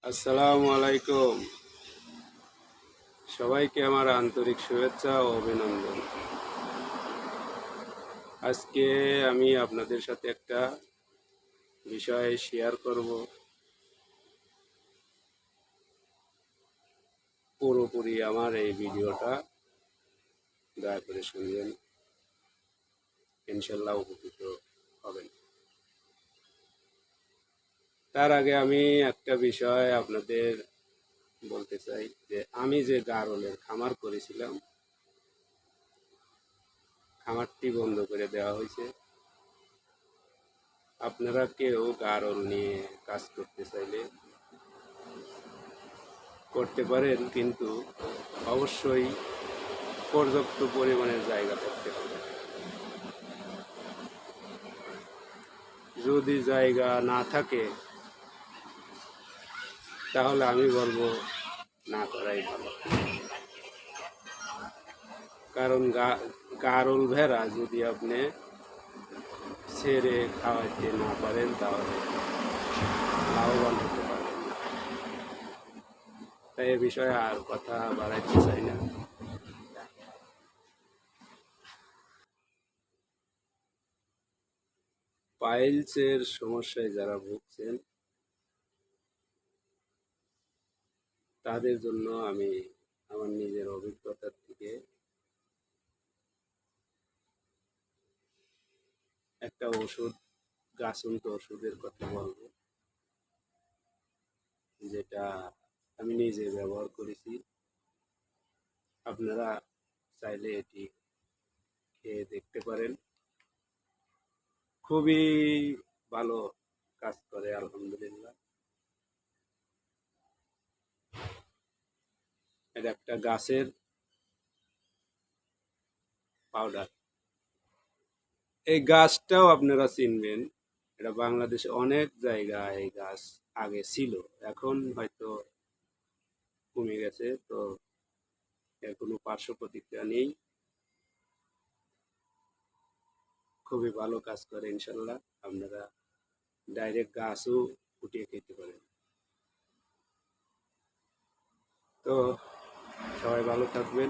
আসসালামু আলাইকুম। সবাইকে আমার আন্তরিক শুভেচ্ছা ও অভিনন্দন। আজকে আমি আপনাদের সাথে একটা বিষয় শেয়ার করব। পুরোপুরি আমার এই ভিডিওটা দয়া করে শুনবেন, ইনশাল্লাহ উপকৃত হবেন। তার আগে আমি একটা বিষয় আপনাদের বলতে চাই যে আমি যে গারলের খামার করেছিলাম, খামারটি বন্ধ করে দেওয়া হয়েছে। আপনারা কেউ গারল নিয়ে কাজ করতে চাইলে করতে পারেন, কিন্তু অবশ্যই পর্যাপ্ত পরিমাণের জায়গা থাকতে হবে। যদি জায়গা না থাকে তাহলে আমি বলবো না করাই ভালো। কারণ গারল ভেড়া যদি আপনি ছেড়ে খাওয়াইতে না পারেন তাহলে লাভবান হতে পারবেন না। তাই এ বিষয়ে আর কথা বাড়াইতে চাই না। পাইলসের সমস্যায় যারা ভুগছেন তাদের জন্য আমি আমার নিজের অভিজ্ঞতার থেকে একটা ওষুধ, গাছন্ত ওষুধের কথা বলবো, যেটা আমি নিজে ব্যবহার করেছি। আপনারা চাইলে এটি খেয়ে দেখতে পারেন। খুবই ভালো কাজ করে আলহামদুলিল্লাহ। এটা একটা গাছের পাউডার। এই গাছটাও আপনারা চিনবেন। এটা বাংলাদেশে অনেক জায়গায় এই গাছ আগে ছিল, এখন হয়তো কমে গেছে। তো এর কোনো পার্শ্ব প্রতিক্রিয়া নেই, খুবই ভালো কাজ করে ইনশাল্লাহ। আপনারা ডাইরেক্ট গাছও উঠিয়ে খেতে পারেন। তো সবাই ভালো থাকবেন।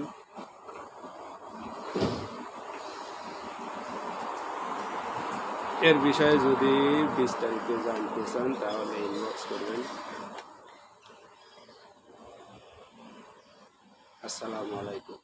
এর বিষয়ে যদি বিস্তারিত জানতে চান তাহলে ইনবক্স করবেন। আসসালামু আলাইকুম।